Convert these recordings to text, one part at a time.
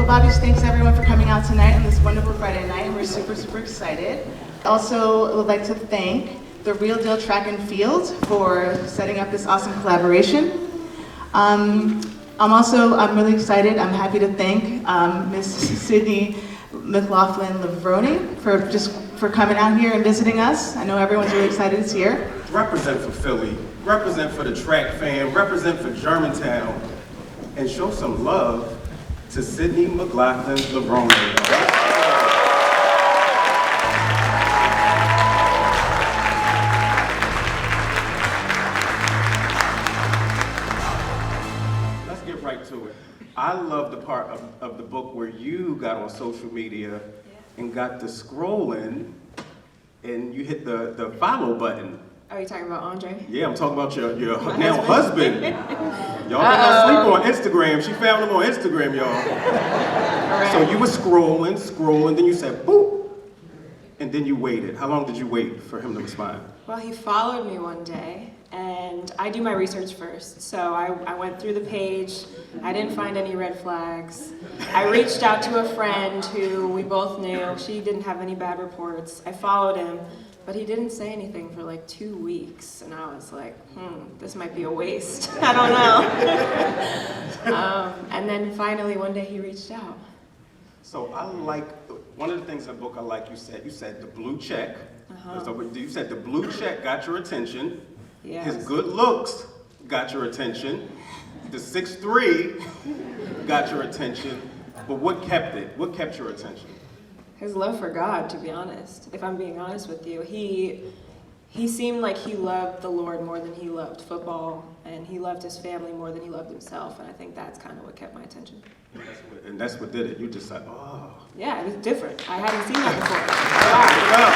Bobby's thanks everyone for coming out tonight on this wonderful Friday night. We're super, super excited. Also would like to thank the Real Deal Track and Field for setting up this awesome collaboration. I'm really excited. I'm happy to thank Miss Sydney McLaughlin-Levrone for coming out here and visiting us. I know everyone's really excited it's here. Represent for Philly, represent for the track fam, represent for Germantown, and show some love to Sydney McLaughlin-Levrone. Let's get right to it. I love the part of the book where you got on social media and got to scrolling and you hit the follow button. Are you talking about Andre? Yeah, I'm talking about your now husband. Y'all better not sleep on Instagram. She found him on Instagram, y'all. Right. So you were scrolling, then you said boop, and then you waited. How long did you wait for him to respond? Well, he followed me one day, and I do my research first. So I went through the page. I didn't find any red flags. I reached out to a friend who we both knew. She didn't have any bad reports. I followed him. But he didn't say anything for like 2 weeks, and I was like, this might be a waste. I don't know. And then finally one day he reached out. So I like, one of the things in the book I like, you said the blue check. So you said the blue check got your attention. Yes. His good looks got your attention. The 6'3" got your attention. But what kept it? What kept your attention? His love for God, to be honest. If I'm being honest with you, he seemed like he loved the Lord more than he loved football, and he loved his family more than he loved himself, and I think that's kind of what kept my attention. And that's what did it. You just like, oh. Yeah, it was different. I hadn't seen that before. Wow.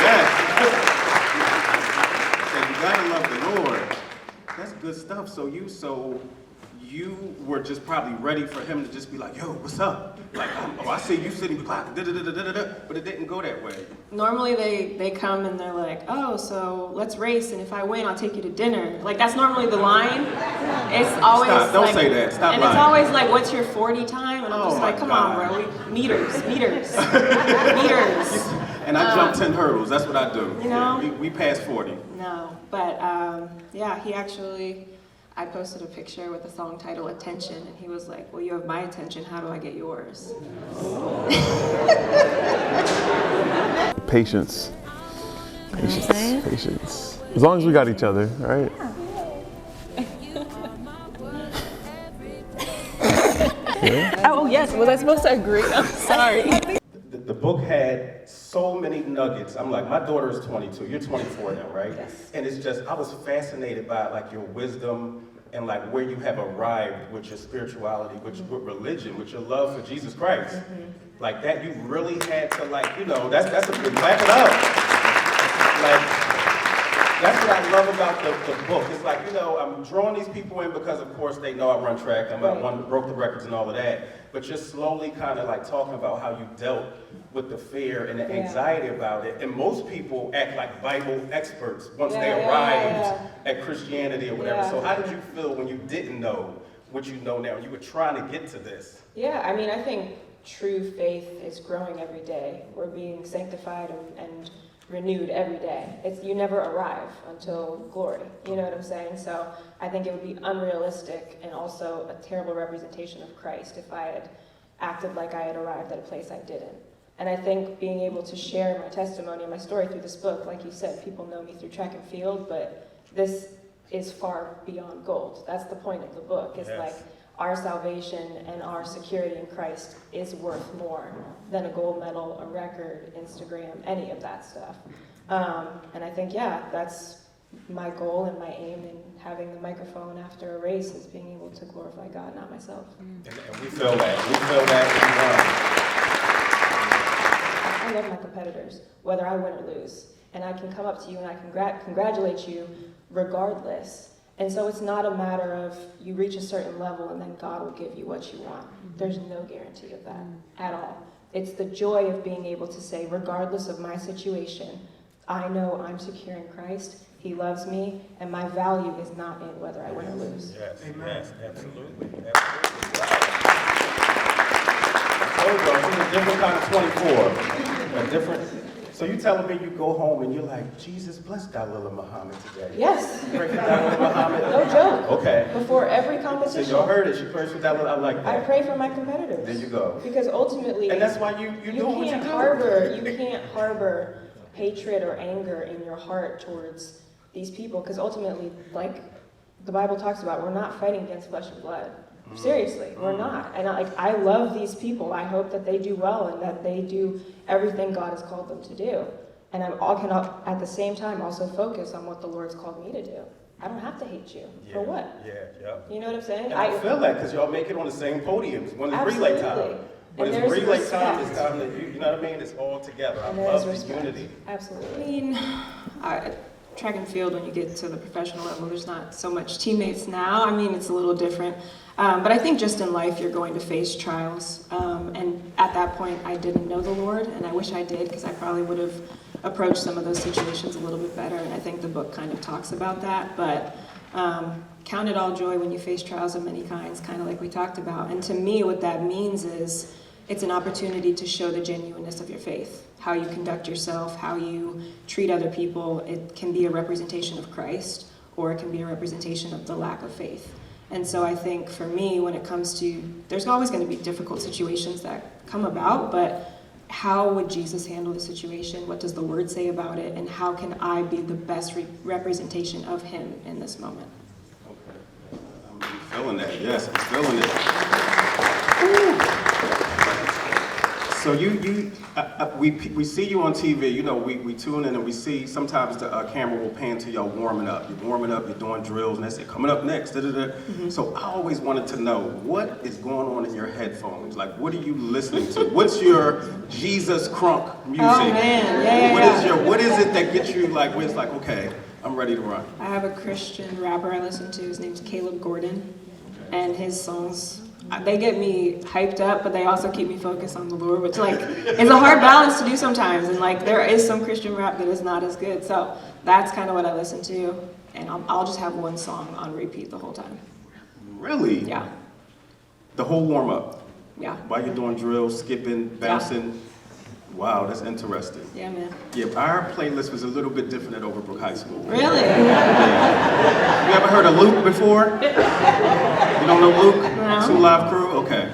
Yes. So you gotta love the Lord. That's good stuff. So you were just probably ready for him to just be like, yo, what's up? Like, oh, I see you sitting behind, but it didn't go that way. Normally they come and they're like, oh, so let's race, and if I win, I'll take you to dinner. Like, that's normally the line. It's always Stop, don't say that, stop and lying. It's always like, what's your 40 time? And I'm just like, come on, bro, meters. And I jump 10 hurdles, that's what I do. You know? Yeah, we passed 40. No, but yeah, I posted a picture with the song title Attention, and he was like, well, you have my attention, how do I get yours? Patience. As long as we got each other, right? Yeah. Oh, yes, was I supposed to agree? I'm sorry. The book had so many nuggets. I'm like, my daughter is 22, you're 24 now, right? Yes. And it's just, I was fascinated by like your wisdom and like where you have arrived with your spirituality, with religion, with your love for Jesus Christ. Like that, you really had to like, that's a good, clap it up. Like, that's what I love about the book. It's like, I'm drawing these people in because of course they know I run track, broke the records and all of that, but just slowly kind of like talking about how you dealt with the fear and the anxiety about it. And most people act like Bible experts once they arrived at Christianity or whatever. So how did you feel when you didn't know what you know now and you were trying to get to this? Yeah, I mean, I think true faith is growing every day. We're being sanctified and renewed every day. You never arrive until glory, you know what I'm saying? So I think it would be unrealistic and also a terrible representation of Christ if I had acted like I had arrived at a place I didn't. And I think being able to share my testimony and my story through this book, like you said, people know me through track and field, but this is far beyond gold. That's the point of the book. It's like our salvation and our security in Christ is worth more than a gold medal, a record, Instagram, any of that stuff. And I think, that's my goal and my aim in having the microphone after a race is being able to glorify God, not myself. And we feel that. We feel that. I love my competitors, whether I win or lose. And I can come up to you and I can congratulate you regardless. And so it's not a matter of you reach a certain level and then God will give you what you want. There's no guarantee of that at all. It's the joy of being able to say, regardless of my situation, I know I'm secure in Christ, He loves me, and my value is not in whether I win or lose. Yes, absolutely. There you go. She's a different kind of 24. A different. So you telling me you go home and you're like, Jesus, bless Dalila Muhammad today. Yes. You pray for Dalila Muhammad? No joke. Okay. Before every So competition. y'all heard it. She prays for Dalila. I like I that. pray for my competitors. There you go. Because ultimately, And that's why you doing what you do. You can't harbor hatred or anger in your heart towards these people. Because ultimately, like the Bible talks about, we're not fighting against flesh and blood. Seriously, we're not. And I love these people. I hope that they do well and that they do everything God has called them to do. And can at the same time also focus on what the Lord's called me to do. I don't have to hate you. For what? Yeah. You know what I'm saying? And I feel that because y'all make it on the same podiums when it's relay time. Absolutely. When And it's there's relay time, respect. it's time that you know what I mean? It's all together. I And love there's the respect. unity. Absolutely. I mean, track and field, when you get to the professional level, there's not so much teammates now. I mean, it's a little different. But I think just in life, you're going to face trials. And at that point, I didn't know the Lord, and I wish I did, because I probably would have approached some of those situations a little bit better. And I think the book kind of talks about that. But count it all joy when you face trials of many kinds, kind of like we talked about. And to me, what that means is it's an opportunity to show the genuineness of your faith, how you conduct yourself, how you treat other people. It can be a representation of Christ, or it can be a representation of the lack of faith. And so I think for me, when it comes to, there's always going to be difficult situations that come about, but how would Jesus handle the situation? What does the Word say about it? And how can I be the best representation of Him in this moment? Okay. I'm feeling that. Yes, I'm feeling it. So we see you on TV. You know, we tune in and we see sometimes the camera will pan to y'all warming up. You're warming up. You're doing drills, and they say coming up next. Mm-hmm. So I always wanted to know what is going on in your headphones. Like, what are you listening to? What's your Jesus crunk music? Oh man, yeah. What is it that gets you like? Where it's like, okay, I'm ready to run. I have a Christian rapper I listen to. His name's Caleb Gordon, and his songs, they get me hyped up, but they also keep me focused on the Lord, which like is a hard balance to do sometimes. And like there is some Christian rap that is not as good. So that's kind of what I listen to, and I'll just have one song on repeat the whole time. Really? Yeah. The whole warm up. Yeah. While you're doing drills, skipping, bouncing. Yeah. Wow, that's interesting. Yeah, man. Yeah, our playlist was a little bit different at Overbrook High School. Really? Yeah. You ever heard of Luke before? You don't know Luke? No. 2 Live Crew? Okay.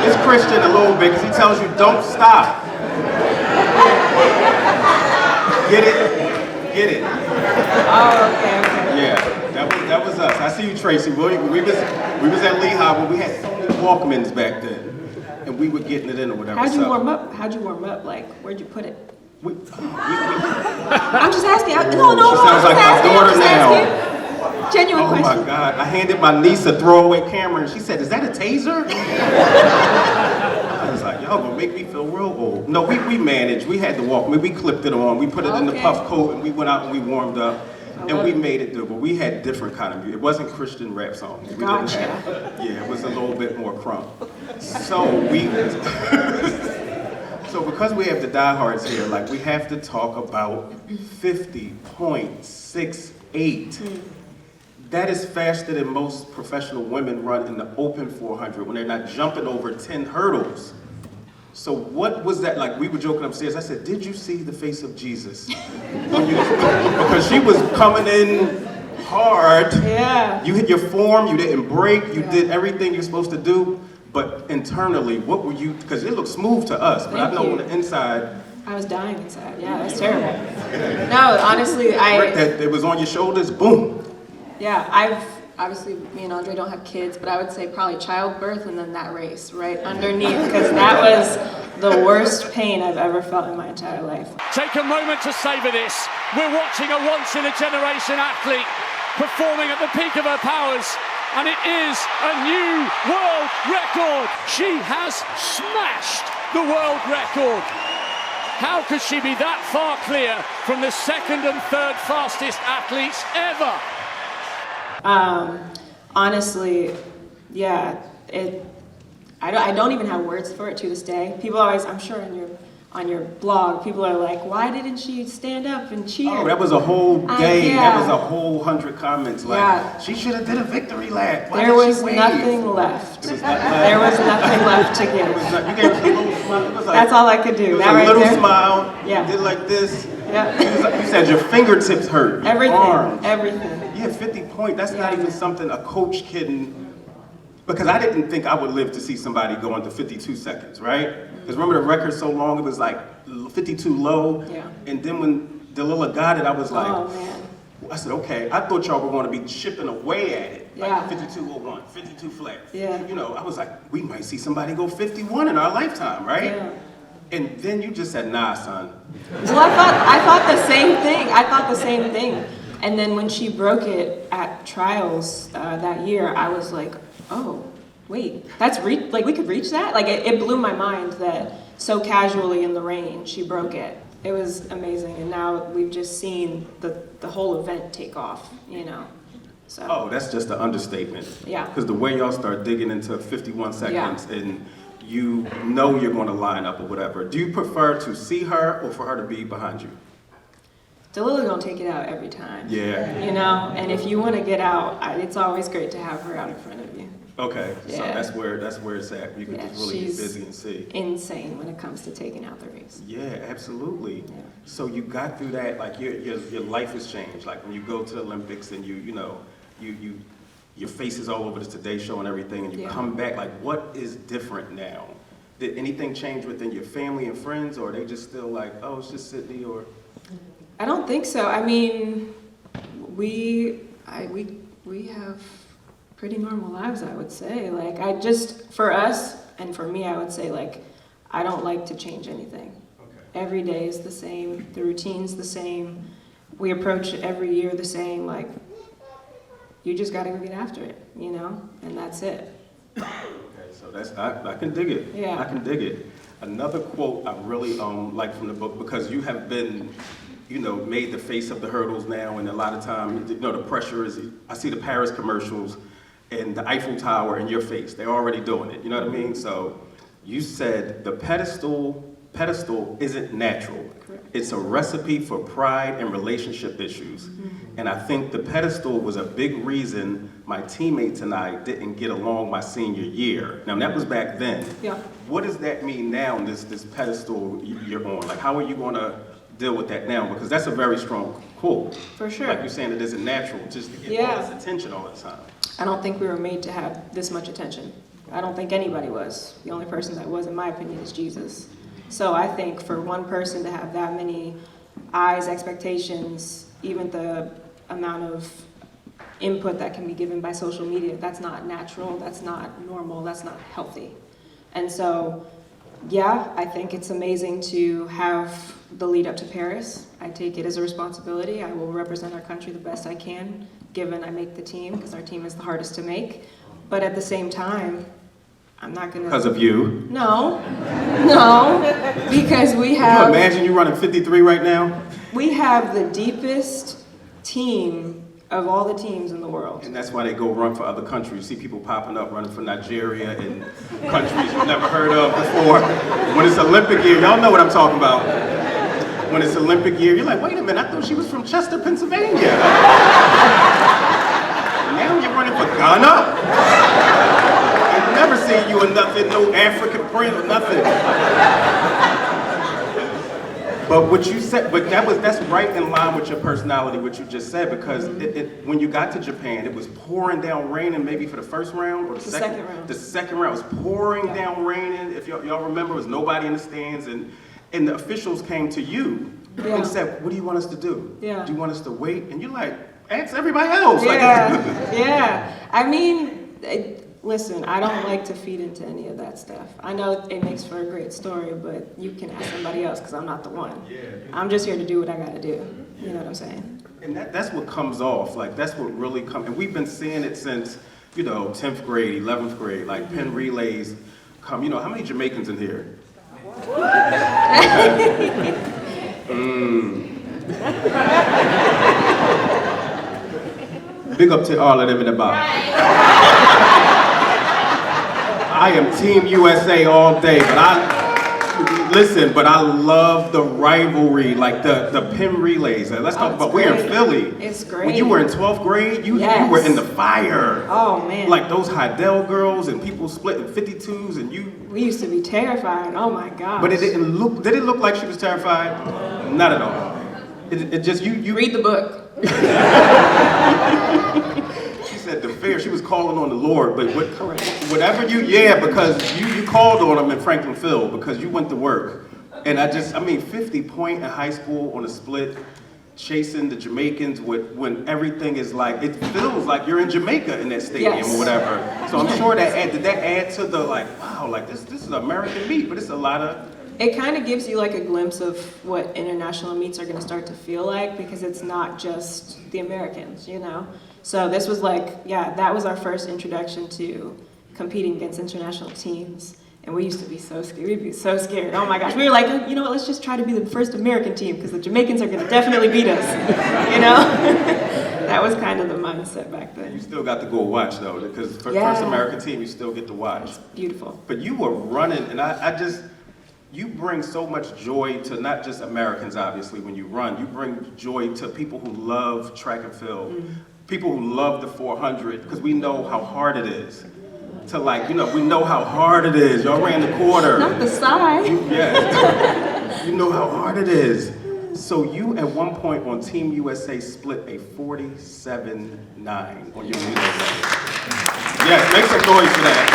It's Christian a little bit because he tells you don't stop. Get it? Get it. Oh, okay. Yeah, that was us. I see you, Tracy. We was at Lehigh when we had Sony Walkmans back then. And we were getting it in or whatever. How'd you warm up? Like, where'd you put it? I'm just asking. No. She sounds like my daughter now. Genuine question. Oh my God. I handed my niece a throwaway camera and she said, "Is that a taser?" I was like, y'all gonna make me feel real old. No, we managed. We had the Walkman. We clipped it on. We put it in the puff coat and we went out and we warmed up. And we made it do, but we had different kind of music. It wasn't Christian rap songs. Gotcha. It was a little bit more crunk. So so because we have the diehards here, like we have to talk about 50.68. That is faster than most professional women run in the open 400 when they're not jumping over 10 hurdles. So what was that like? We were joking upstairs. I said, "Did you see the face of Jesus?" Because she was coming in hard. Yeah. You hit your form. You didn't break. You did everything you're supposed to do. But internally, what were you? Because it looked smooth to us, but I know on the inside. I was dying inside. Yeah, that's terrible. No, honestly, That it was on your shoulders. Boom. Yeah, obviously, me and Andre don't have kids, but I would say probably childbirth and then that race right underneath, because that was the worst pain I've ever felt in my entire life. Take a moment to savor this. We're watching a once-in-a-generation athlete performing at the peak of her powers, and it is a new world record. She has smashed the world record. How could she be that far clear from the second and third fastest athletes ever? Honestly, yeah, I don't even have words for it to this day. People always, I'm sure in your on your blog, people are like, why didn't she stand up and cheer? Oh, that was a whole day. Yeah. That was a whole 100 comments. Like, Yeah. she should have did a victory lap. Why There did was she wave? nothing left. It was not There was nothing left to It give. was not, you gave a little smile. It was like, That's all I could do. It was That a right little there? smile. Yeah. You did like this. Yeah. You said your fingertips hurt. Your Everything. arms. Everything. Yeah, 50 points. That's not Yeah. even something a coach can. Because I didn't think I would live to see somebody go into 52 seconds, right? Because remember the record so long, it was like 52 low. Yeah. And then when Delilah got it, I was like, Oh man. I said, okay, I thought y'all were going to be chipping away at it. Yeah. Like 52.01, 52 flat. Yeah. You know, I was like, we might see somebody go 51 in our lifetime, right? Yeah. And then you just said, nah, son. Well, I thought the same thing. I thought the same thing. And then when she broke it at trials that year, I was like, oh, wait, like we could reach that? Like it blew my mind that so casually in the rain she broke it. It was amazing, and now we've just seen the whole event take off, you know. So. Oh, that's just an understatement. Yeah. Because the way y'all start digging into 51 seconds and you know you're going to line up or whatever, do you prefer to see her or for her to be behind you? Delilah gonna take it out every time. Yeah. You know, and if you want to get out, it's always great to have her out in front of you. Okay, so Yeah. that's where it's at. You can Yeah, just really get she's busy and see. insane when it comes to taking out the race. Yeah, absolutely. Yeah. So you got through that, like your life has changed. Like when you go to the Olympics and you know, your face is all over the Today Show and everything, and you Yeah. come back, like what is different now? Did anything change within your family and friends, or are they just still like, oh, it's just Sydney, or? I don't think so. I mean, we have pretty normal lives, I would say. Like for us and for me, I would say like, I don't like to change anything. Okay. Every day is the same. The routine's the same. We approach every year the same. Like, you just gotta go get after it, you know? And that's it. Okay, so that's, I can dig it. Yeah. I can dig it. Another quote I really like from the book, because you have been, you know, made the face of the hurdles now, and a lot of time, you know, the pressure is, I see the Paris commercials and the Eiffel Tower in your face. They're already doing it, you know what I mean? So you said the pedestal isn't natural. Correct. It's a recipe for pride and relationship issues. And I think the pedestal was a big reason my teammates and I didn't get along my senior year. Now that was back then. Yeah. What does that mean now, this pedestal you're on? Like, how are you gonna deal with that now? Because that's a very strong quote. For sure. Like you're saying, it isn't natural just to get all this attention all the time. I don't think we were made to have this much attention. I don't think anybody was. The only person that was, in my opinion, is Jesus. So I think for one person to have that many eyes, expectations, even the amount of input that can be given by social media, that's not natural, that's not normal, that's not healthy. And so, yeah, I think it's amazing to have the lead up to Paris. I take it as a responsibility. I will represent our country the best I can, given I make the team, because our team is the hardest to make. But at the same time, I'm not gonna... Because of you? No, because we Can you have... imagine you running 53 right now? We have the deepest team of all the teams in the world. And that's why they go run for other countries. You see people popping up, running for Nigeria and countries you've never heard of before. When it's Olympic year, y'all know what I'm talking about. When it's Olympic year, you're like, wait a minute, I thought she was from Chester, Pennsylvania. Now you're running for Ghana? I've never seen you in nothing, no African print or nothing. But what you said, but that's right in line with your personality, what you just said, because when you got to Japan, it was pouring down raining, maybe for the first round or the second round. The second round was pouring down raining. If y'all remember, there was nobody in the stands, and the officials came to you and said, "What do you want us to do? Yeah. Do you want us to wait?" And you're like, "Ask everybody else." Yeah. I mean, listen, I don't like to feed into any of that stuff. I know it makes for a great story, but you can ask somebody else because I'm not the one. Yeah. I'm just here to do what I got to do. You know what I'm saying? And that's what comes off. Like, that's what really comes. And we've been seeing it since, 10th grade, 11th grade, like pen relays come. How many Jamaicans in here? Big up to all of them in the bottom. I am Team USA all day, but Listen, but I love the rivalry, like the pin relays. Let's talk about, we're in Philly. It's great. When you were in 12th grade, you were in the fire. Oh, man. Like those Heidel girls and people splitting 52s and you. We used to be terrified. Oh my gosh. But it didn't look, did it look like she was terrified? Not at all. It just, you read the book. She said the fear, she was calling on the Lord, but whatever because you called on him in Franklin Phil because you went to work. And 50 point in high school on a split, chasing the Jamaicans when everything is like, it feels like you're in Jamaica in that stadium or whatever. So I'm sure did that add to the like, wow, like this is American meat, but it's a lot of. It kind of gives you like a glimpse of what international meets are going to start to feel like, because it's not just the Americans, you know? So this was like, that was our first introduction to competing against international teams. And we used to be so scared. We'd be so scared. Oh my gosh. We were like, you know what, let's just try to be the first American team because the Jamaicans are going to definitely beat us, you know? That was kind of the mindset back then. You still got to go watch though, because for first American team, you still get to watch. It's beautiful. But you were running, and you bring so much joy to not just Americans, obviously, when you run. You bring joy to people who love track and field, people who love the 400, because we know how hard it is. To like, we know how hard it is. Y'all ran the quarter. Not the side. You know how hard it is. So you, at one point on Team USA, split a 47-9 on your relay. Yes, make some noise for that.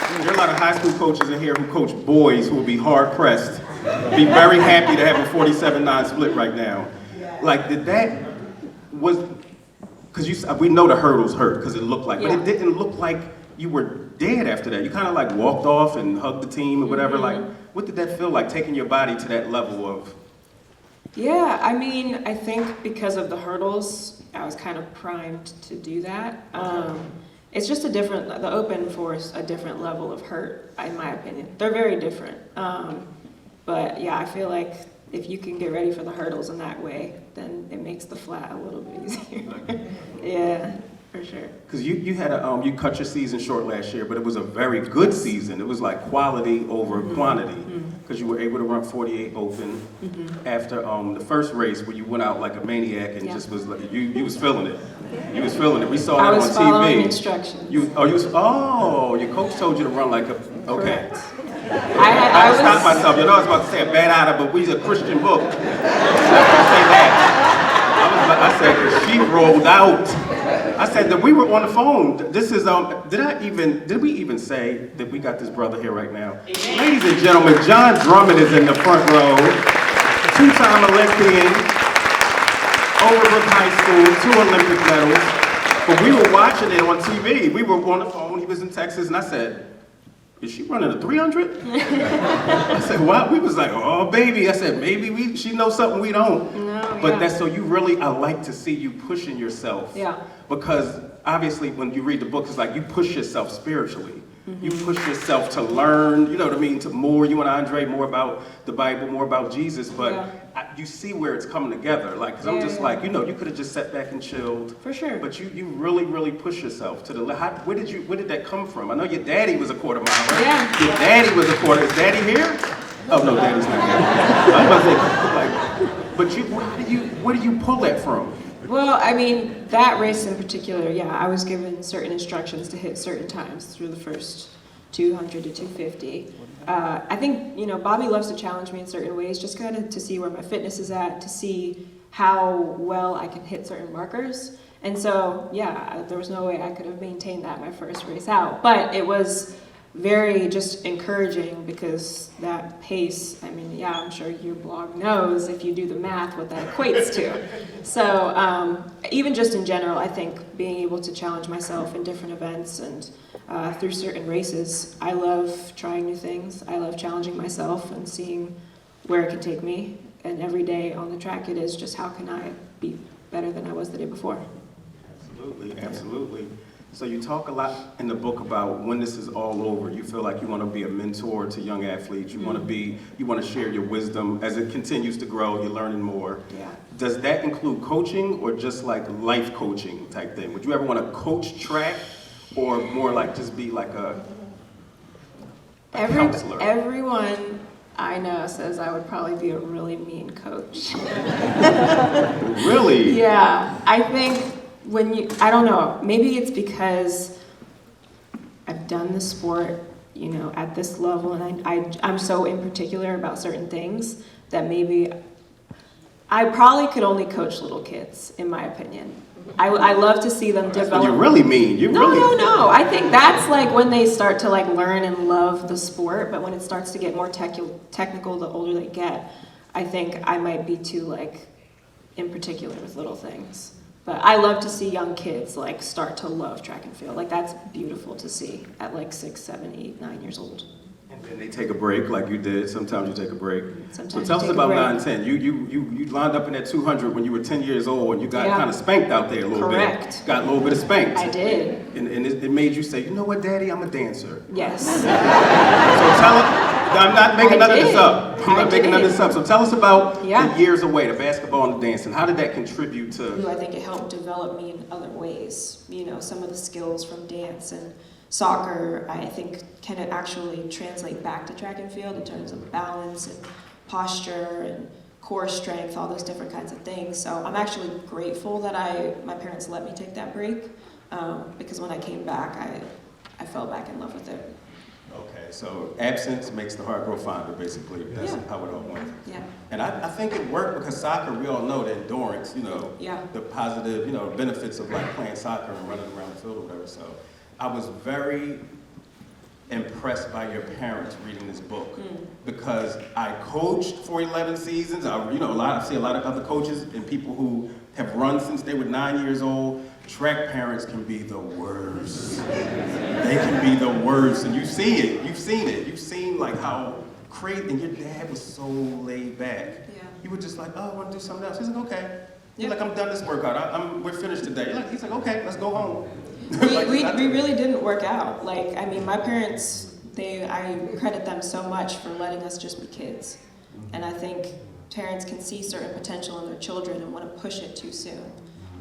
Because there are a lot of high school coaches in here who coach boys who will be hard pressed, be very happy to have a 47-9 split right now. Like, because we know the hurdles hurt because it looked like, but it didn't look like you were dead after that. You kind of like walked off and hugged the team or whatever. Like, what did that feel like, taking your body to that level of? Yeah, I mean, I think because of the hurdles, I was kind of primed to do that. It's just the open force, a different level of hurt, in my opinion. They're very different. But yeah, I feel like if you can get ready for the hurdles in that way, then it makes the flat a little bit easier. Yeah, for sure. Because you had you cut your season short last year, but it was a very good season. It was like quality over quantity, because you were able to run 48 open after the first race where you went out like a maniac and just was like, you was feeling it. You was feeling it. We saw that on TV. I was following instructions. Your coach told you to run like a, okay. Correct. I stopped myself. I was about to say a bad item, but we's a Christian book. So I can't say that. I said, she rolled out. I said that we were on the phone. This is, did we even say that we got this brother here right now? Amen. Ladies and gentlemen, John Drummond is in the front row. Two-time Olympian, Overbrook High School, 2 Olympic medals. But we were watching it on TV. We were on the phone. He was in Texas, and I said, is she running a 300? I said, what? We was like, oh, baby. I said, maybe she knows something we don't. No, but that's so I like to see you pushing yourself. Yeah. Because obviously when you read the book, it's like you push yourself spiritually. You push yourself to learn, you know what I mean, to more, you and Andre, more about the Bible, more about Jesus, but you see where it's coming together. Like, because I'm just like, you could have just sat back and chilled. For sure. But you really, really push yourself to the, where did that come from? I know your daddy was a quarter miler. Yeah. Your daddy was a quarter, is daddy here? Oh no, daddy's not here. I was about to say, but where do you pull that from? Well, I mean, that race in particular, I was given certain instructions to hit certain times through the first 200 to 250. I think, Bobby loves to challenge me in certain ways, just kind of to see where my fitness is at, to see how well I can hit certain markers. And so, there was no way I could have maintained that my first race out. But it was very just encouraging because that pace, I mean, I'm sure your blog knows if you do the math what that equates to. So even just in general, I think being able to challenge myself in different events and through certain races, I love trying new things. I love challenging myself and seeing where it can take me. And every day on the track, it is just how can I be better than I was the day before. Absolutely, absolutely. So you talk a lot in the book about when this is all over, you feel like you want to be a mentor to young athletes. You want to share your wisdom as it continues to grow. You're learning more. Yeah. Does that include coaching or just like life coaching type thing? Would you ever want to coach track or more like just be like counselor. Everyone I know says I would probably be a really mean coach. Really? Yeah, I think I don't know, maybe it's because I've done the sport, at this level, and I'm so in particular about certain things that maybe I probably could only coach little kids, in my opinion. I love to see them develop. You're really mean. No. I think that's like when they start to like learn and love the sport, but when it starts to get more technical the older they get, I think I might be too like in particular with little things. But I love to see young kids like start to love track and field. Like that's beautiful to see at like 6, 7, 8, 9 years old. And then they take a break like you did. Sometimes you take a break. Sometimes so you tell us take a about break. 9-10. You lined up in that 200 when you were 10 years old and you got Yeah. kind of spanked out there a little Correct. bit. Got a little bit of spanked. I did. And it made you say, you know what, Daddy, I'm a dancer. Yes. So tell us, I'm not making none of this did. up. I'm not making none of this up. So tell us about Yeah. the years away, the basketball and the dancing. How did that contribute to? I think it helped develop me in other ways. Some of the skills from dance and soccer, I think, can actually translate back to track and field in terms of balance and posture and core strength, all those different kinds of things. So I'm actually grateful that my parents let me take that break because when I came back, I fell back in love with it. Okay, so absence makes the heart grow fonder, basically. That's Yeah. how it all went. Yeah. And I think it worked because soccer, we all know the endurance, Yeah. the positive, benefits of like playing soccer and running around the field or whatever. So I was very impressed by your parents reading this book because I coached for 11 seasons. I see a lot of other coaches and people who have run since they were 9 years old. Track parents can be the worst. They can be the worst, and you see it. You've seen it. You've seen like how crazy. And your dad was so laid back. Yeah. He was just like, "Oh, I want to do something else." He's like, "Okay." He's Yeah. like, "I'm done this workout. We're finished today." He's like, "Okay, let's go home." We really didn't work out. My parents, I credit them so much for letting us just be kids. And I think parents can see certain potential in their children and want to push it too soon.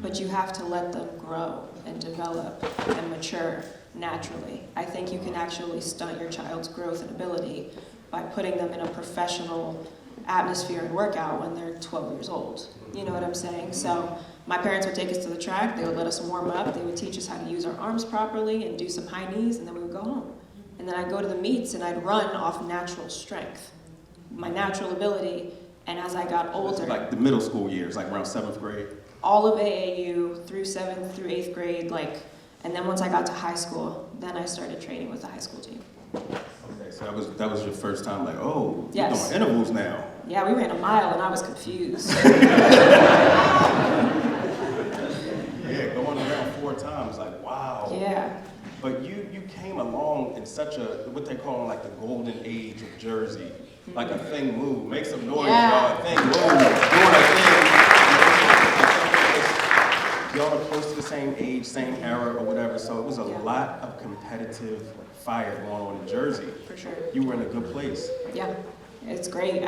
But you have to let them grow and develop and mature naturally. I think you can actually stunt your child's growth and ability by putting them in a professional atmosphere and workout when they're 12 years old. You know what I'm saying? So my parents would take us to the track, they would let us warm up, they would teach us how to use our arms properly and do some high knees, and then we would go home. And then I'd go to the meets and I'd run off natural strength, my natural ability, and as I got older... Like the middle school years, like around 7th grade? All of AAU through 7th through 8th grade, and then once I got to high school, then I started training with the high school team. Okay, so that was your first time like, oh, Yes. you're doing intervals now. Yeah, we ran a mile and I was confused. Yeah, going around 4 times, like, wow. Yeah. But you came along in such what they call like the golden age of Jersey. Like a thing move, make some noise, Yeah. y'all. A thing move, doing a thing. Y'all are close to the same age, same era or whatever, so it was a lot of competitive fire going on in Jersey. For sure. You were in a good place. Yeah, it's great.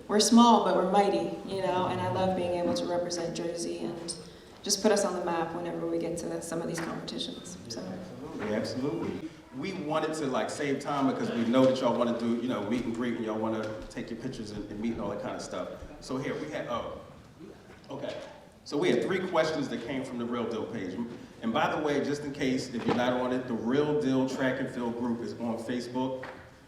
We're small, but we're mighty, and I love being able to represent Jersey and just put us on the map whenever we get to some of these competitions. So. Absolutely. We wanted to save time because we know that y'all want to do, meet and greet and y'all want to take your pictures and meet and all that kind of stuff. So here we had, okay. So we had 3 questions that came from the Real Deal page. And by the way, just in case, if you're not on it, the Real Deal Track and Field group is on Facebook.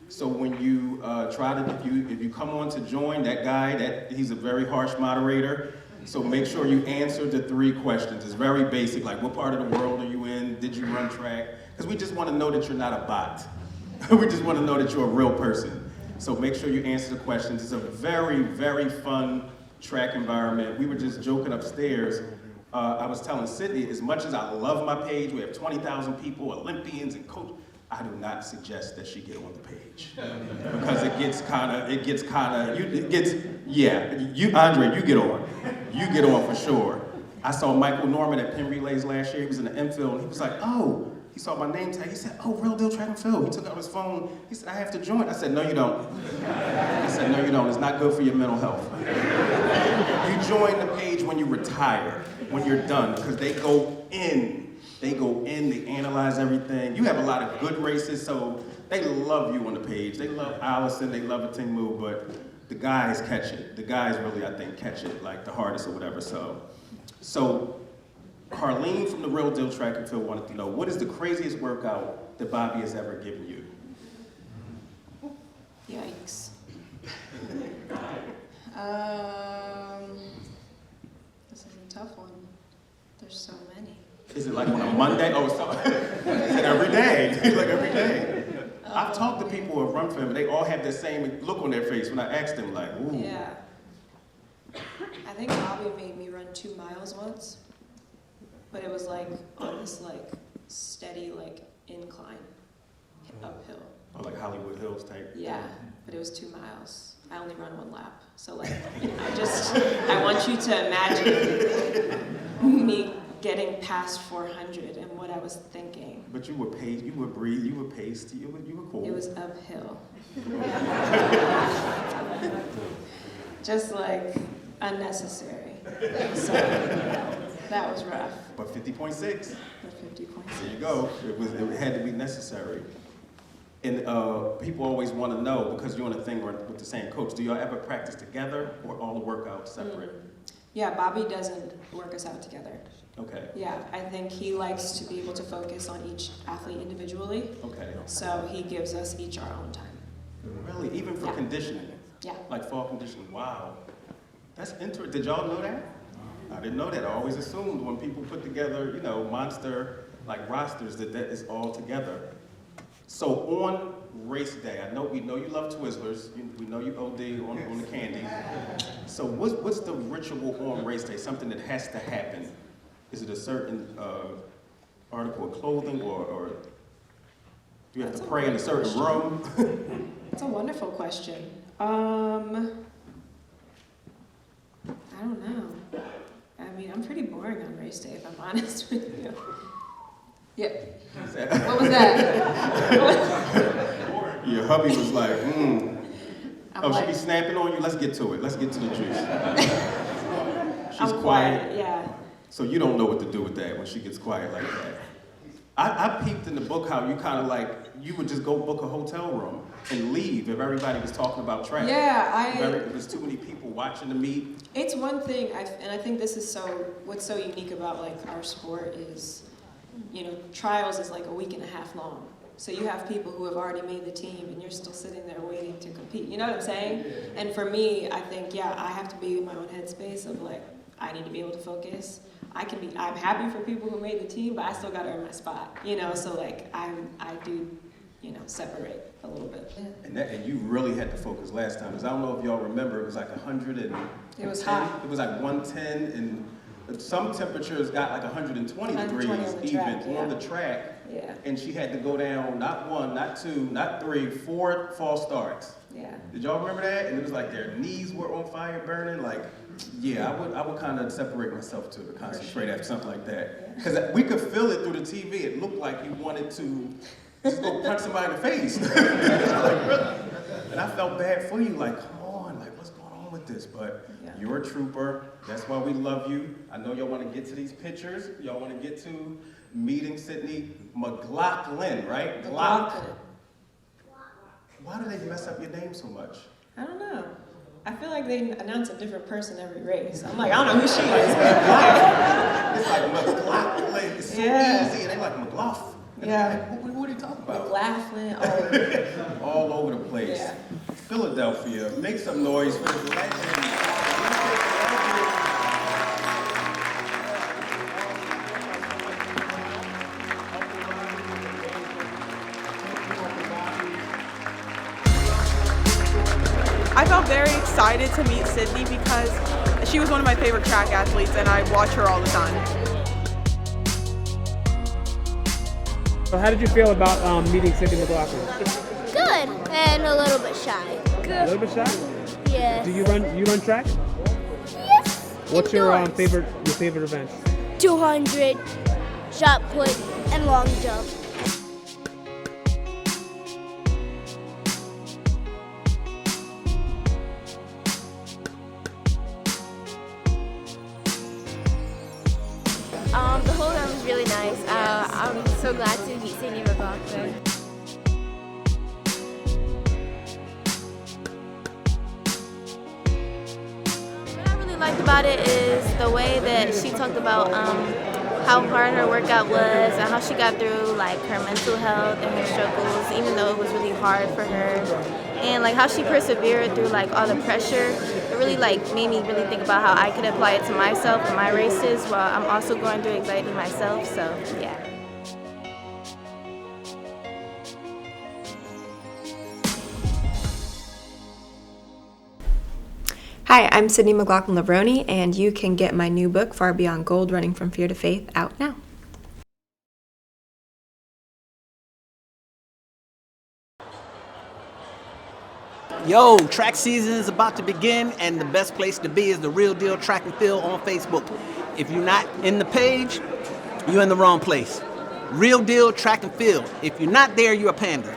So when you if you come on to join, that guy, he's a very harsh moderator. So make sure you answer the 3 questions. It's very basic, like what part of the world are you in? Did you run track? Because we just want to know that you're not a bot. We just want to know that you're a real person. So make sure you answer the questions. It's a very, very fun track environment. We were just joking upstairs. I was telling Sydney, as much as I love my page, we have 20,000 people, Olympians and coaches. I do not suggest that she get on the page because Andre, you get on. You get on for sure. I saw Michael Norman at Penn Relays last year. He was in the infield and he was like, oh, he saw my name tag. He said, oh, Real Deal Track and Field. He took out his phone. He said, I have to join. I said, no, you don't. I said, no, you don't. It's not good for your mental health. You join the page when you retire, when you're done, because they go in. They analyze everything. You have a lot of good races, so they love you on the page. They love Allison, they love Atingmu, but the guys catch it. The guys really, I think, catch it like the hardest or whatever. So Harleen from the Real Deal Track and Field wanted to know, what is the craziest workout that Bobby has ever given you? Yikes. This is a tough one. There's so many. Is it like on a Monday? Oh, so, is it every day? Like every day? I've talked to people who have run for him, and they all have the same look on their face when I ask them, like, ooh. Yeah. I think Bobby made me run 2 miles once, but it was like on this like steady like incline uphill. Oh, like Hollywood Hills type? Yeah, but it was 2 miles. I only run 1 lap. So like, I want you to imagine me getting past 400 and what I was thinking. But you were paced, you were breathe, you were paced, you were cool. It was uphill. Just like unnecessary. So that was rough. But 50.6. But 50.6. There you go. It had to be necessary. And people always want to know, because you're on a thing with the same coach, do y'all ever practice together or all the workouts separate? Yeah, Bobby doesn't work us out together. Okay. Yeah, I think he likes to be able to focus on each athlete individually. Okay. So he gives us each our own time. Really? Even for conditioning? Yeah. Like fall conditioning? Wow. That's interesting. Did y'all know that? I didn't know that. I always assumed when people put together, monster like rosters that is all together. So on race day, we know you love Twizzlers. We know you OD on the candy. So what's the ritual on race day? Something that has to happen? Is it a certain article of clothing, or do you have to pray in a certain room? That's a wonderful question. I don't know. I mean, I'm pretty boring on race day, if I'm honest with you. Yeah. What was that? Your hubby was like, I'm she be snapping on you? Let's get to it. Let's get to the juice. She's I'm quiet. Yeah. So you don't know what to do with that when she gets quiet like that. I peeped in the book how you kind of like, you would just go book a hotel room and leave if everybody was talking about track. Yeah, There's too many people watching the meet. It's one thing, and I think this is what's so unique about like our sport is, trials is like a week and a half long. So you have people who have already made the team and you're still sitting there waiting to compete. You know what I'm saying? And for me, I think, I have to be in my own headspace of like, I need to be able to focus. I'm happy for people who made the team, but I still gotta earn my spot, so like I do, separate a little bit. And you really had to focus last time, because I don't know if y'all remember, it was like 100 and... It was hot. It was like 110, and some temperatures got like 120 degrees on the track. Yeah. And she had to go down not 1, not 2, not 3, 4 false starts. Yeah. Did y'all remember that? And it was like their knees were on fire burning, like... Yeah, I would kind of separate myself to concentrate after something like that. Because we could feel it through the TV. It looked like you wanted to just go punch somebody in the face. And I felt bad for you, like, come on, like, what's going on with this? But you're a trooper. That's why we love you. I know y'all want to get to these pictures. Y'all want to get to meeting Sydney McLaughlin, right? McLaughlin. Why do they mess up your name so much? I don't know. I feel like they announce a different person every race. I'm like, I don't know who she is, but why? It's like McLaughlin. It's so easy, and they like McLaughlin. Yeah. Like, what are you talking about? McLaughlin, all over the place. Yeah. Philadelphia, make some noise for this legend. I felt very excited to meet Sydney because she was one of my favorite track athletes and I watch her all the time. So how did you feel about meeting Sydney McLaughlin? Good, and a little bit shy. Good. A little bit shy? Yes. Do you run track? Yes. What's your indoors. favorite event? 200, shot put, and long jump. The whole round was really nice. I'm so glad to meet Sydney McLaughlin. liked about it is the way that she talked about how hard her workout was and how she got through like her mental health and her struggles, even though it was really hard for her, and like how she persevered through like all the pressure. It really like made me really think about how I could apply it to myself and my races while I'm also going through anxiety myself. So yeah. Hi, I'm Sydney McLaughlin-Levrone, and you can get my new book, Far Beyond Gold, Running from Fear to Faith, out now. Yo, track season is about to begin, and the best place to be is the Real Deal Track and Field on Facebook. If you're not in the page, you're in the wrong place. Real Deal Track and Field. If you're not there, you're a panda.